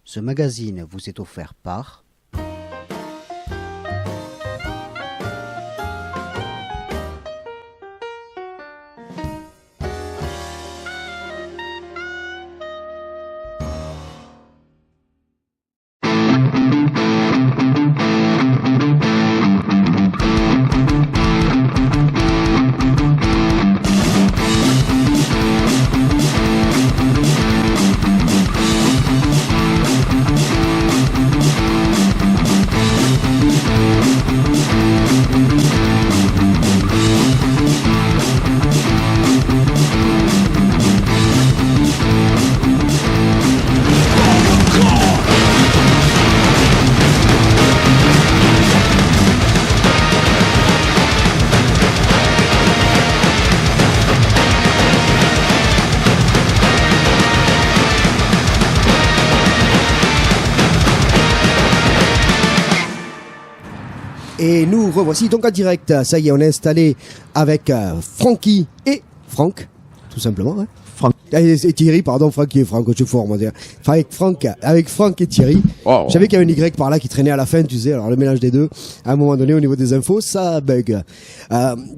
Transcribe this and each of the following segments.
Ce magazine vous est offert par... Et nous revoici donc en direct. Ça y est, on est installé avec Francky et Franck, tout simplement. Hein. Et Thierry, pardon, Francky et Franck, je suis fort, moi. Avec Franck et Thierry. Oh. J'avais qu'il y avait un Y par là qui traînait à la fin, tu sais. Alors le mélange des deux, à un moment donné, au niveau des infos, ça bug.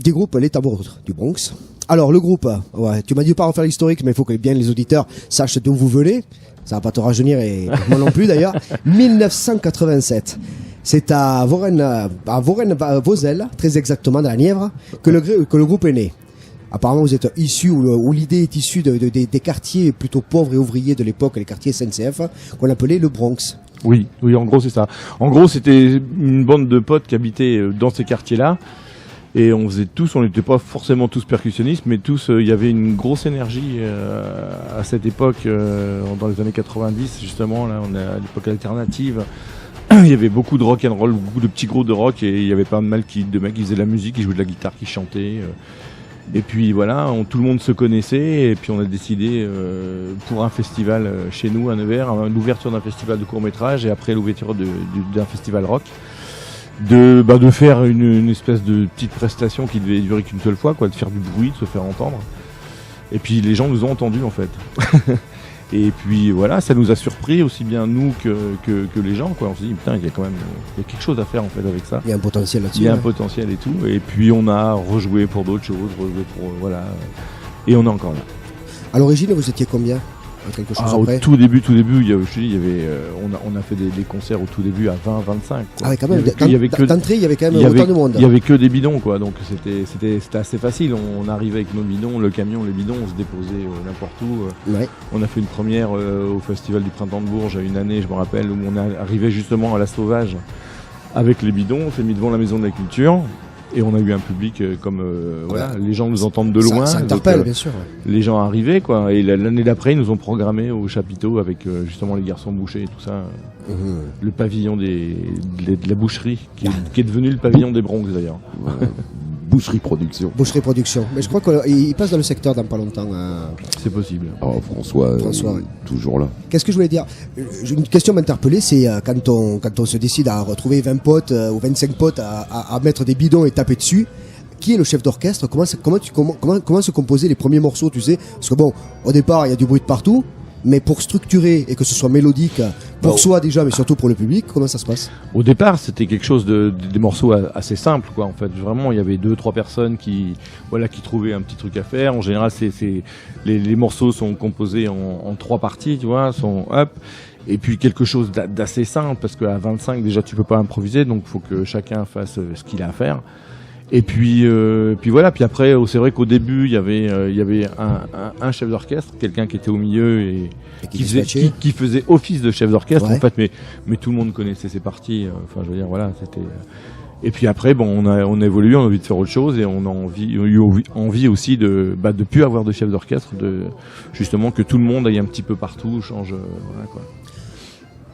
Du groupe Les Tambours du Bronx. Alors le groupe, ouais, tu m'as dit pas en faire l'historique, mais il faut que bien les auditeurs sachent d'où vous venez. Ça va pas te rajeunir et moi non plus d'ailleurs. 1987. C'est à Vosel, très exactement dans la Nièvre, que le groupe est né. Apparemment, vous êtes issus, ou l'idée est issue des quartiers plutôt pauvres et ouvriers de l'époque, les quartiers SNCF, qu'on appelait le Bronx. Oui, en gros, c'est ça. En gros, c'était une bande de potes qui habitaient dans ces quartiers-là. Et on faisait tous, on n'était pas forcément tous percussionnistes, mais tous, il y avait une grosse énergie à cette époque, dans les années 90, justement, là, on est à l'époque alternative. Il y avait beaucoup de rock and roll, beaucoup de petits groupes de rock, et il y avait pas mal de mecs qui faisaient de la musique, qui jouaient de la guitare, qui chantaient. Et puis voilà, tout le monde se connaissait, et puis on a décidé pour un festival chez nous à Nevers, l'ouverture d'un festival de court-métrage, et après l'ouverture d'un festival rock, de faire une espèce de petite prestation qui devait durer qu'une seule fois, quoi, de faire du bruit, de se faire entendre. Et puis les gens nous ont entendus en fait. Et puis voilà, ça nous a surpris aussi bien nous que les gens, quoi. On s'est dit putain, il y a quelque chose à faire en fait avec ça. Il y a un potentiel là-dessus. Il y a un potentiel et tout. Et puis on a rejoué pour d'autres choses, voilà. Et on est encore là. À l'origine, vous étiez combien? Quelque chose après. Au tout début, je te dis, on a fait des concerts au tout début à 20, 25. Quoi. Ah ouais, quand même. D'entrée, il y avait quand même autant de monde. Il y avait que des bidons, quoi. Donc c'était assez facile. On arrivait avec nos bidons, le camion, les bidons, on se déposait n'importe où. Ouais. On a fait une première au Festival du Printemps de Bourges, une année, je me rappelle, où on est arrivé justement à la Sauvage avec les bidons. On s'est mis devant la Maison de la Culture. Et on a eu un public voilà, les gens nous entendent de loin. Ça interpelle, bien sûr. Les gens arrivaient, quoi. Et l'année d'après, ils nous ont programmé au chapiteau avec justement les garçons bouchers et tout ça. Le pavillon de la boucherie, qui est devenu le pavillon des Bronx d'ailleurs. Boucherie Production. Boucherie Production. Mais je crois qu'il passe dans le secteur dans pas longtemps. C'est possible. Oh, François ouais. Toujours là. Qu'est-ce que je voulais dire? Une question m'interpellait, c'est quand on se décide à retrouver 20 potes ou 25 potes à mettre des bidons et taper dessus. Qui est le chef d'orchestre? Comment se composaient les premiers morceaux, tu sais? Parce que bon, au départ, il y a du bruit de partout. Mais pour structurer et que ce soit mélodique pour soi déjà, mais surtout pour le public, comment ça se passe? Au départ, c'était quelque chose des morceaux assez simples, quoi. En fait, vraiment, il y avait 2-3 personnes qui trouvaient un petit truc à faire. En général, les morceaux sont composés en 3 parties, tu vois, sont up. Et puis quelque chose d'assez simple, parce qu'à 25 déjà, tu peux pas improviser, donc il faut que chacun fasse ce qu'il a à faire. Et puis voilà. Puis après, c'est vrai qu'au début, il y avait un chef d'orchestre, quelqu'un qui était au milieu et qui faisait office de chef d'orchestre, ouais. En fait. Mais tout le monde connaissait ses parties. Enfin, je veux dire, voilà, c'était. Et puis après, bon, on a évolué, on a envie de faire autre chose et on a eu envie aussi de plus avoir de chef d'orchestre, justement que tout le monde aille un petit peu partout, change, voilà quoi.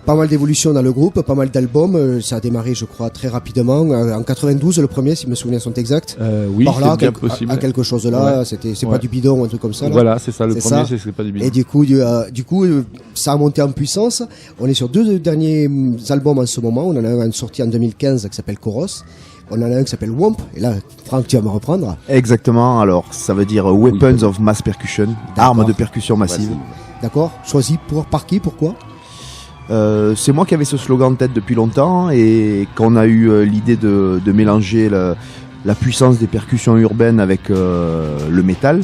Pas mal d'évolutions dans le groupe, pas mal d'albums. Ça a démarré, je crois, très rapidement. En 92, le premier, si mes souvenirs sont exacts. Oui, par là, c'est bien possible. À quelque chose de là, ouais. C'est pas du bidon ou un truc comme ça. Là. Voilà, c'est ça. Le premier, c'est pas du bidon. Et du coup, ça a monté en puissance. On est sur 2 derniers albums en ce moment. On en a un sorti en 2015 qui s'appelle Choros. On en a un qui s'appelle Womp. Et là, Franck, tu vas me reprendre. Exactement. Alors, ça veut dire Weapons of Mass Percussion. Armes de percussion massive. D'accord. Choisi par qui? Pourquoi? C'est moi qui avais ce slogan en tête depuis longtemps, et quand on a eu l'idée de mélanger la puissance des percussions urbaines avec le métal,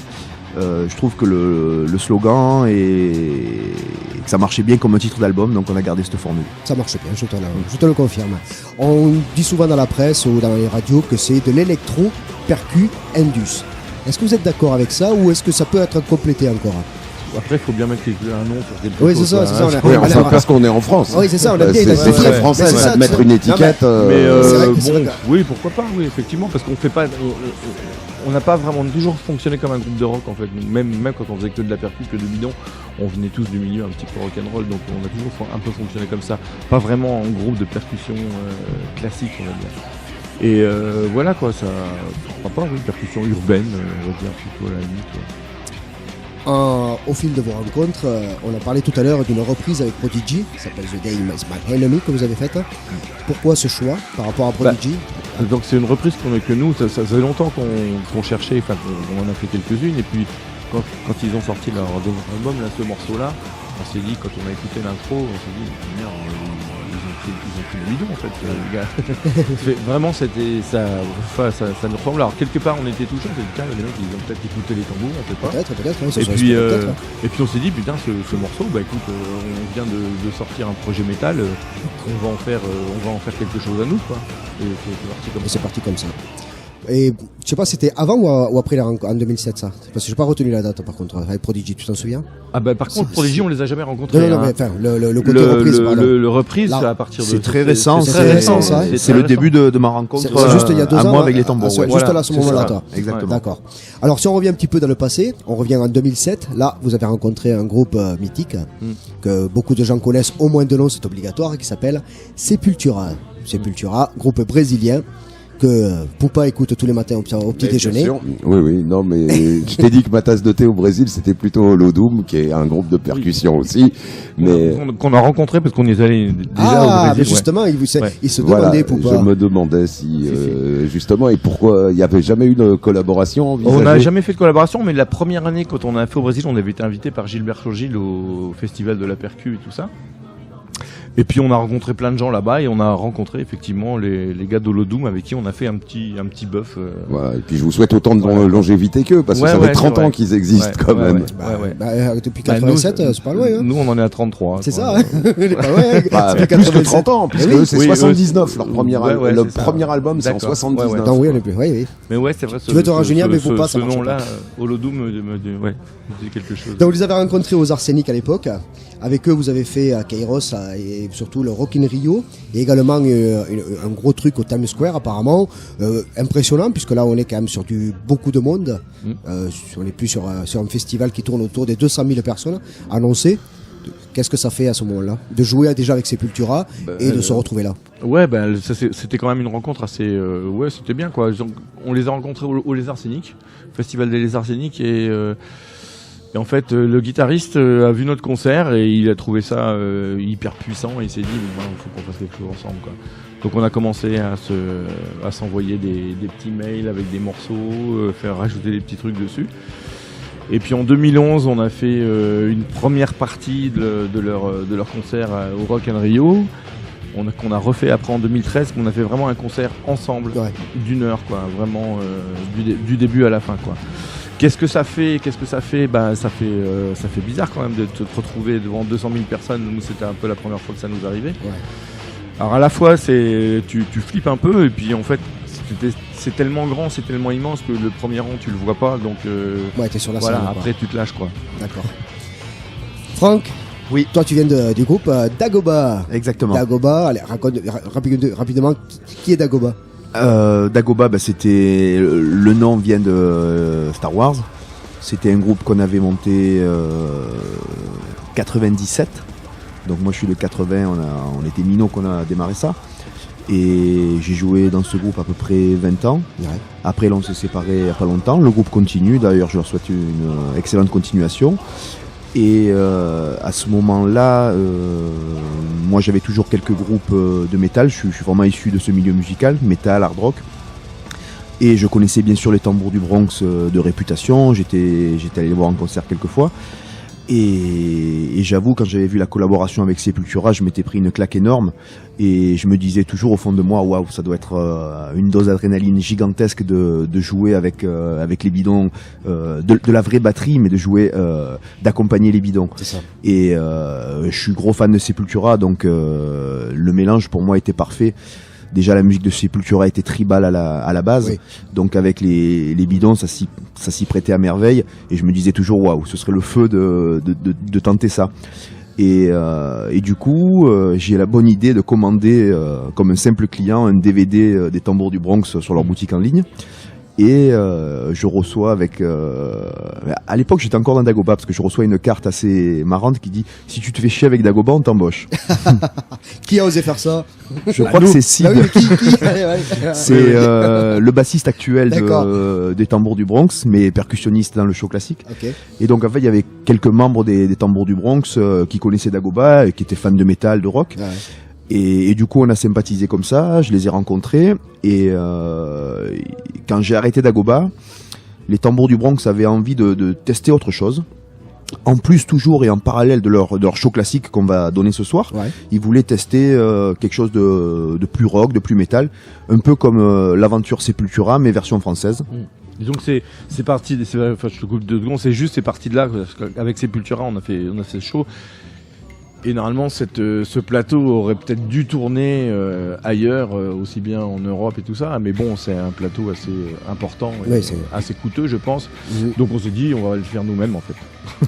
je trouve que le slogan et que ça marchait bien comme un titre d'album, donc on a gardé cette formule. Ça marche bien, je te le confirme. On dit souvent dans la presse ou dans les radios que c'est de l'électro percu indus. Est-ce que vous êtes d'accord avec ça, ou est-ce que ça peut être complété encore? Après, il faut bien mettre un nom sur quelque Oui, chose. c'est ça, c'est ça. Oui, enfin, parce qu'on est en France. Oui, c'est ça, on a bien C'est identifié. très français Mais c'est ça, de mettre c'est- une étiquette. Mais c'est vrai que- c'est bon, vrai que- oui, pourquoi pas, oui, effectivement, parce qu'on fait pas, on n'a pas vraiment toujours fonctionné comme un groupe de rock en fait. Même quand on faisait que de la percu, que de bidon, on venait tous du milieu un petit peu rock'n'roll, donc on a toujours un peu fonctionné comme ça. Pas vraiment en groupe de percussion classique, on va dire. Et voilà quoi, ça, pourquoi pas, oui, percussion urbaine, on va dire plutôt à la limite. Ouais. Au fil de vos rencontres, on a parlé tout à l'heure d'une reprise avec Prodigy, qui s'appelle The Game is My Enemy, que vous avez faite. Pourquoi ce choix par rapport à Prodigy? Donc c'est une reprise que nous, ça faisait longtemps qu'on cherchait, enfin qu'on en a fait quelques-unes, et puis quand ils ont sorti leur deuxième album, là, ce morceau-là, on s'est dit, quand on a écouté l'intro, on s'est dit, merde, ils ont pris le bidon en fait, les gars. Vraiment, ça nous ressemble. Alors quelque part, on était touchés, on s'est dit, tiens, les mecs, ils ont peut-être écouté les tambours, on sait pas. Peut-être, oui, ça Et serait puis, peut-être. et puis on s'est dit, putain, ce morceau, bah écoute, on vient de sortir un projet métal, on va en faire quelque chose à nous, quoi. Et c'est parti comme Et ça. c'est parti comme ça. Et je sais pas, c'était avant ou après la rencontre, en 2007 ça? Parce que j'ai pas retenu la date par contre, avec Prodigy, tu t'en souviens? Ah bah par contre, Prodigy, on les a jamais rencontrés. Non, hein. mais enfin, le côté reprise, pardon. le reprise, Là, c'est à partir de... C'est très récent, c'est très récent, ça, hein. c'est le début de ma rencontre C'est juste il y a 2 à ans. moi avec les tambours. Juste Ouais. là, à ce C'est moment-là, ça, toi. Exactement. D'accord. Alors, si on revient un petit peu dans le passé, on revient en 2007. Là, vous avez rencontré un groupe mythique que beaucoup de gens connaissent, au moins de nom, c'est obligatoire, qui s'appelle Sepultura. Sepultura, groupe brésilien que Poupa écoute tous les matins au petit Mais déjeuner. bien sûr. Oui, non, mais je t'ai dit que ma tasse de thé au Brésil, c'était plutôt Holodum, qui est un groupe de percussion aussi. Mais Qu'on a rencontré parce qu'on y est allé déjà Ah, au mais Brésil. justement, il se voilà, demandait Poupa. je me demandais si, justement, et pourquoi il n'y avait jamais eu de collaboration envisagée. On n'a jamais fait de collaboration, mais la première année, quand on a fait au Brésil, on avait été invité par Gilberto Gil au festival de la percu et tout ça. Et puis on a rencontré plein de gens là-bas, et on a rencontré effectivement les gars d'Holodum avec qui on a fait un petit bœuf. Voilà, et puis je vous souhaite autant de longévité qu'eux, parce que Ouais, ça ouais, fait 30 c'est ans vrai. qu'ils existent quand même. Depuis 87, c'est pas loin. Hein. Nous, on en est à 33. C'est quoi. ça, hein. Il est pas loin, hein. Bah, Depuis plus que 87. 30 ans, puisque Eh oui. c'est Oui, 79, leur premier, ouais, le c'est ça. premier album, c'est en D'accord. 79. Ouais, ouais. Non, oui, on est plus. Oui, oui. Mais ouais, c'est vrai. Tu veux te rajeunir, mais faut pas, ça Ce marche nom-là, pas. Holodum, me dit quelque chose. Donc, vous les avez rencontrés aux Arsenic à l'époque. Avec eux, vous avez fait Kairos et surtout le Rock in Rio. Et également un gros truc au Times Square, apparemment. Impressionnant, puisque là, on est quand même sur beaucoup de monde. On est plus sur un festival qui tourne autour des 200 000 personnes annoncées. Qu'est-ce que ça fait à ce moment-là de jouer déjà avec Sepultura et de se retrouver là? Ouais, ben c'était quand même une rencontre assez. Ouais, c'était bien quoi. On les a rencontrés au Lézard Scénique, Festival des Lézards Scéniques, et en fait, le guitariste a vu notre concert et il a trouvé ça hyper puissant, et il s'est dit, il faut qu'on fasse quelque chose ensemble, quoi. Donc on a commencé à s'envoyer des petits mails avec des morceaux, faire rajouter des petits trucs dessus. Et puis en 2011, on a fait une première partie de leur concert au Rock in Rio. Qu'on a refait après en 2013, qu'on a fait vraiment un concert ensemble d'1 heure, quoi, vraiment du début à la fin, quoi. Qu'est-ce que ça fait? Bah, ça fait bizarre quand même de te retrouver devant 200 000 personnes. Nous, c'était un peu la première fois que ça nous arrivait. Ouais. Alors à la fois, tu flippes un peu, et puis en fait, c'est tellement grand, c'est tellement immense que le premier rang, tu le vois pas. Donc t'es sur la voilà, scène, après tu te lâches, quoi. D'accord. Franck, oui. Toi, tu viens du groupe Dagoba. Exactement. Dagoba, allez, raconte rapidement qui est Dagoba. Dagoba, c'était le nom vient de Star Wars. C'était un groupe qu'on avait monté 97. Donc moi je suis de 80, on était minots qu'on a démarré ça. Et j'ai joué dans ce groupe à peu près 20 ans. Ouais. Après là on s'est séparés il n'y a pas longtemps. Le groupe continue, d'ailleurs je leur souhaite une excellente continuation. Et à ce moment-là, moi j'avais toujours quelques groupes de métal. Je suis vraiment issu de ce milieu musical, métal, hard rock. Et je connaissais bien sûr les Tambours du Bronx de réputation. J'étais allé les voir en concert quelques fois. Et j'avoue, quand j'avais vu la collaboration avec Sepultura, je m'étais pris une claque énorme et je me disais toujours au fond de moi, waouh, ça doit être une dose d'adrénaline gigantesque de jouer avec les bidons, de la vraie batterie, mais de jouer, d'accompagner les bidons. C'est ça. Et je suis gros fan de Sepultura, donc le mélange pour moi était parfait. Déjà, la musique de Sepultura était tribale à la base, Oui. donc avec les bidons, ça s'y prêtait à merveille. Et je me disais toujours, waouh, ce serait le feu de tenter ça. Et du coup, j'ai la bonne idée de commander, comme un simple client, un DVD des Tambours du Bronx sur leur boutique en ligne. Et je reçois avec... à l'époque, j'étais encore dans Dagoba, parce que je reçois une carte assez marrante qui dit « Si tu te fais chier avec Dagoba, on t'embauche. » Qui a osé faire ça? Je crois que c'est Sid. Ah oui, mais qui Allez, ouais. C'est le bassiste actuel D'accord. des Tambours du Bronx, mais percussionniste dans le show classique. Ok. Et donc en fait, il y avait quelques membres des Tambours du Bronx qui connaissaient Dagoba et qui étaient fans de métal, de rock. Ouais. Et du coup, on a sympathisé comme ça, je les ai rencontrés. Et quand j'ai arrêté Dagoba, les Tambours du Bronx avaient envie de tester autre chose. En plus, toujours et en parallèle de leur show classique qu'on va donner ce soir, Ouais. ils voulaient tester quelque chose de plus rock, de plus métal, un peu comme l'aventure Sepultura, mais version française. Disons que c'est parti, enfin je te coupe 2 secondes, c'est parti de là, parce qu'avec Sepultura on a fait ce show. Et normalement, ce plateau aurait peut-être dû tourner ailleurs, aussi bien en Europe et tout ça. Mais bon, c'est un plateau assez important, et Oui, c'est- assez coûteux, je pense. Mhm. Donc on s'est dit, on va le faire nous-mêmes, en fait.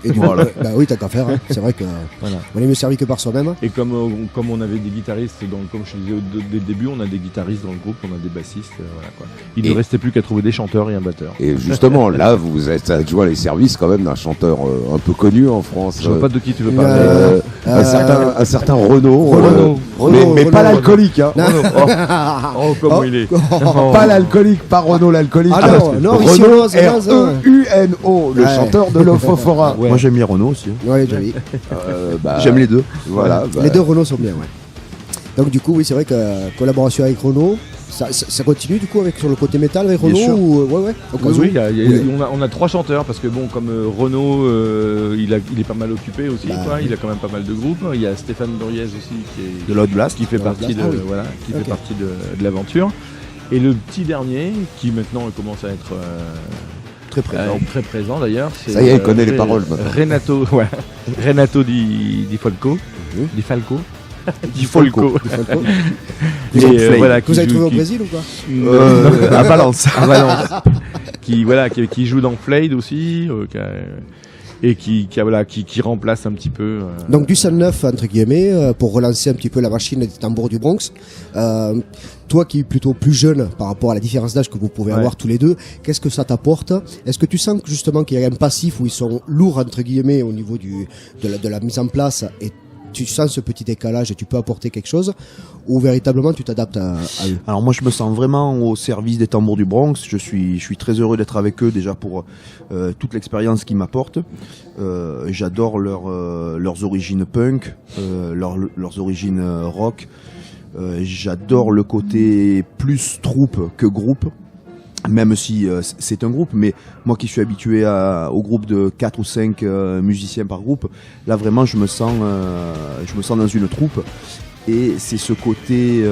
Et du coup, bah oui, t'as qu'à faire. Hein. C'est vrai que Voilà. on est mieux servi que par soi-même. Et comme on avait des guitaristes, comme je te disais dès le début, on a des guitaristes dans le groupe, on a des bassistes, voilà quoi. Il ne Et- restait plus qu'à trouver des chanteurs et un batteur. Et justement, là, vous êtes adjoint les services quand même d'un chanteur un peu connu en France. Je vois pas de qui tu veux parler. Un certain Renaud. Renaud. Mais pas l'alcoolique, hein. Oh, comment il est. Pas l'alcoolique, pas Renaud l'alcoolique. Ah non, non, Renaud, ici, non, c'est non, ça. R-E-U-N-O, le Ouais. chanteur de l'Ophophora. Moi, j'aime bien Renault aussi. Hein. Ouais, j'ai vu. J'aime les deux. Voilà. bah, Les deux Renault sont bien, ouais. Donc du coup, oui, c'est vrai que collaboration avec Renault, ça continue du coup sur le côté métal avec Bien Renault sûr. ou ouais, au cas Oui, où. oui, Oui. on a 3 chanteurs parce que bon, comme Renaud, il est pas mal occupé aussi, Bah, quoi. Il a quand même pas mal de groupes. Il y a Stéphane Doriez aussi De l'Out Blast. qui fait L'Out partie Blast, de ah oui. voilà, qui Ok. fait partie de l'aventure. Et le petit dernier, qui maintenant commence à être Très présent. très présent d'ailleurs, c'est Ça y est, il connaît les paroles maintenant. Renato, ouais, Renato Di Falco, Mhm. Di Falco. Di Folco. Et, Flame. voilà, Que vous avez qui trouvé joue- au qui- Brésil ou quoi À Valence. à Valence, qui joue dans Flayed aussi, et qui remplace un petit peu. Donc du 109 entre guillemets pour relancer un petit peu la machine des tambours du Bronx. Toi qui es plutôt plus jeune par rapport à la différence d'âge que vous pouvez Ouais. avoir tous les deux, qu'est-ce que ça t'apporte? Est-ce que tu sens que justement qu'il y a un passif où ils sont lourds entre guillemets au niveau de la mise en place et tu sens ce petit décalage et tu peux apporter quelque chose, ou véritablement tu t'adaptes à eux? Alors moi je me sens vraiment au service des Tambours du Bronx. Je suis très heureux d'être avec eux déjà pour toute l'expérience qu'ils m'apportent. J'adore leurs origines punk, leurs origines rock. J'adore le côté plus troupe que groupe. Même si c'est un groupe, mais moi qui suis habitué au groupe de 4 ou 5 musiciens par groupe, là vraiment je me sens dans une troupe. Et c'est ce côté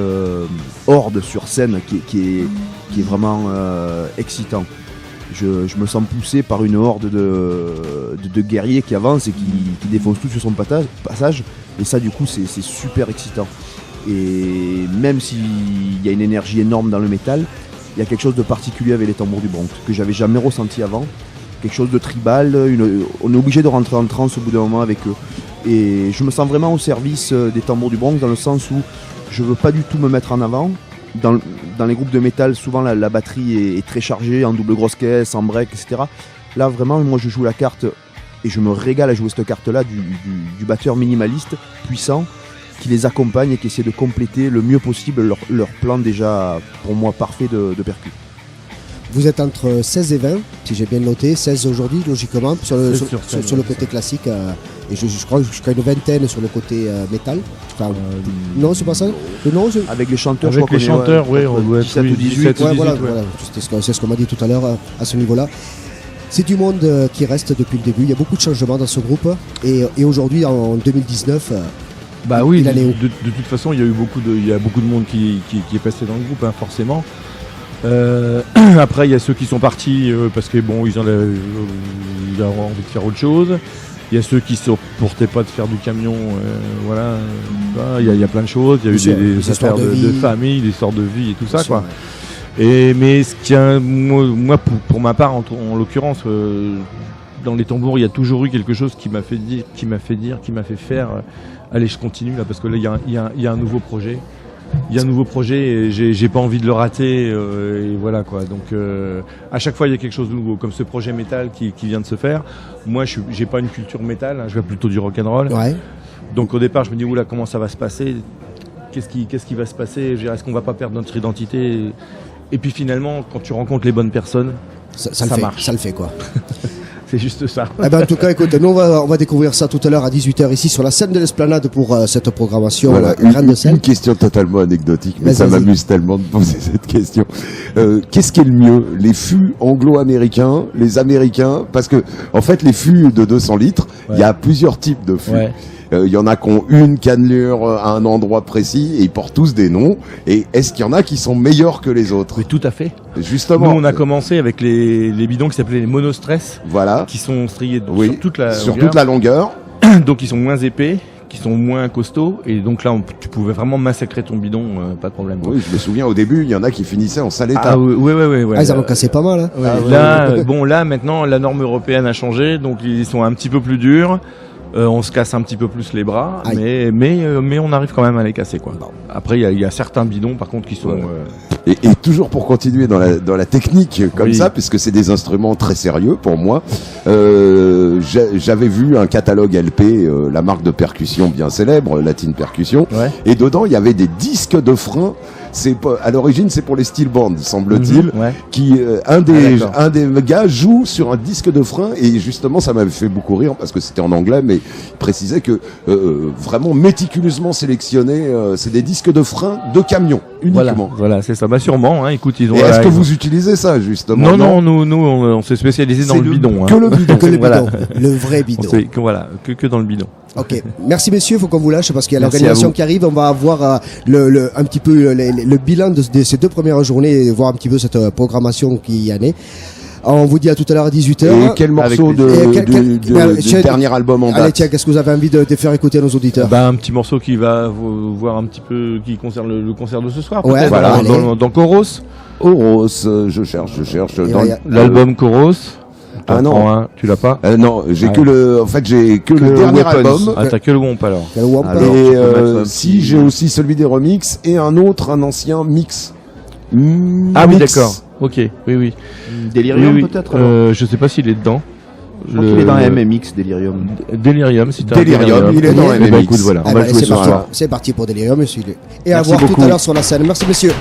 horde sur scène qui est vraiment excitant. Je me sens poussé par une horde de guerriers qui avancent et qui défoncent tout sur son passage. Et ça du coup c'est super excitant. Et même s'il y a une énergie énorme dans le métal, il y a quelque chose de particulier avec les Tambours du Bronx que j'avais jamais ressenti avant. Quelque chose de tribal, on est obligé de rentrer en transe au bout d'un moment avec eux. Et je me sens vraiment au service des Tambours du Bronx dans le sens où je veux pas du tout me mettre en avant. Dans les groupes de métal, souvent la batterie est très chargée, en double grosse caisse, en break, etc. Là vraiment, moi je joue la carte et je me régale à jouer cette carte-là du batteur minimaliste, puissant, qui les accompagne et qui essaie de compléter le mieux possible leur plan déjà, pour moi, parfait de percu. Vous êtes entre 16 et 20, si j'ai bien noté, 16 aujourd'hui logiquement sur le, C'est sur scène, sur le ouais, côté classique et je crois jusqu'à une vingtaine sur le côté métal. Enfin, non, c'est pas ça. Non, Avec les chanteurs, Avec je crois les qu'on est, chanteurs, ouais, on doit être 17 ou 18. 17 ou ouais, 18, voilà, ouais. voilà. C'est ce qu'on m'a dit tout à l'heure à ce niveau-là. C'est du monde qui reste depuis le début. Il y a beaucoup de changements dans ce groupe. Et aujourd'hui, en 2019, bah oui, il allait où de toute façon, il y a beaucoup de monde qui est passé dans le groupe, hein, forcément. Après, il y a ceux qui sont partis parce que bon, ils ont envie de faire autre chose. Il y a ceux qui se portaient pas de faire du camion, voilà. Il y a plein de choses. Il y a eu des affaires de famille, des histoires de vie et tout ça, quoi. Mais ce qui a, moi, pour ma part, en l'occurrence, dans les tambours, il y a toujours eu quelque chose qui m'a fait faire. Allez, je continue là, parce que là, il y a un nouveau projet. Il y a un nouveau projet et j'ai pas envie de le rater et voilà quoi. Donc à chaque fois il y a quelque chose de nouveau, comme ce projet métal qui vient de se faire. Moi j'ai pas une culture métal, hein, je vais plutôt du rock'n'roll. Ouais. Donc au départ je me dis oula, comment ça va se passer, qu'est-ce qui va se passer, est-ce qu'on va pas perdre notre identité et puis finalement quand tu rencontres les bonnes personnes, ça marche. Ça le fait quoi. C'est juste ça. Eh ben, en tout cas, écoute, nous on va découvrir ça tout à l'heure à 18h ici sur la scène de l'Esplanade pour cette programmation. Voilà, une question totalement anecdotique, mais ça vas-y. m'amuse tellement de poser cette question. Qu'est-ce qui est le mieux, les fûts anglo-américains, les américains? Parce que en fait, les fûts de 200 litres, il y a plusieurs types de fûts. Ouais. Il y en a qui ont une cannelure à un endroit précis et ils portent tous des noms. Et est-ce qu'il y en a qui sont meilleurs que les autres? Oui, tout à fait. Justement. Nous on a commencé avec les bidons qui s'appelaient les monostress, Voilà. qui sont striés Oui. sur toute la longueur. longueur. Donc ils sont moins épais, qui sont moins costauds, et donc là tu pouvais vraiment massacrer ton bidon, pas de problème. Oui, je me souviens au début, il y en a qui finissaient en sale état. Ah oui. Ah, ils en ont cassé pas mal. Hein. Ouais, là, bon là maintenant la norme européenne a changé, donc ils sont un petit peu plus durs. On se casse un petit peu plus les bras, mais on arrive quand même à les casser quoi. Après il y a certains bidons par contre qui sont Et toujours pour continuer dans la technique comme ça, puisque c'est des instruments très sérieux pour moi, j'avais vu un catalogue LP, la marque de percussion bien célèbre, Latin Percussion, et dedans il y avait des disques de frein. À l'origine c'est pour les steel bands semble-t-il, qui un des gars joue sur un disque de frein, et justement ça m'avait fait beaucoup rire parce que c'était en anglais, mais il précisait que vraiment méticuleusement sélectionné, c'est des disques de frein de camion uniquement. Voilà, c'est ça. Bah sûrement. Hein, écoute, ils ont. Et est-ce que vous utilisez ça justement? Non, nous on s'est spécialisé dans le bidon. Que hein. le bidon, que le Voilà. bidon, le vrai bidon. Que dans le bidon. Ok, merci messieurs, faut qu'on vous lâche parce qu'il y a Merci l'organisation à vous. qui arrive. On va avoir un petit peu le bilan de ces 2 premières journées et voir un petit peu cette programmation qui y en est. On vous dit à tout à l'heure à 18h. Et quel morceau du dernier album en Allez date? tiens, qu'est-ce que vous avez envie de faire écouter à nos auditeurs? Bah un petit morceau qui va voir un petit peu, qui concerne le concert de ce soir. Ouais, peut-être, voilà, dans Choros. Oros, je cherche. Dans L'album Choros. Ah non. Tu l'as pas? non, j'ai que le dernier album. Ah, t'as que le Womp alors. Quel Wamp, Et alors. tu peux mettre un si petit- j'ai aussi celui des remixes et un ancien mix. Ah oui, Mix. d'accord. Ok, oui. Delirium Oui. peut-être alors Je sais pas s'il est dedans. Je crois qu'il est dans MMX, Delirium. Delirium, si t'as Delirium, il est dans Eh MMX. MMX. Écoute, voilà. Ah on bah, va le jouer c'est ce parti. soir. C'est parti pour Delirium, et à Merci voir tout beaucoup. à l'heure sur la scène. Merci messieurs.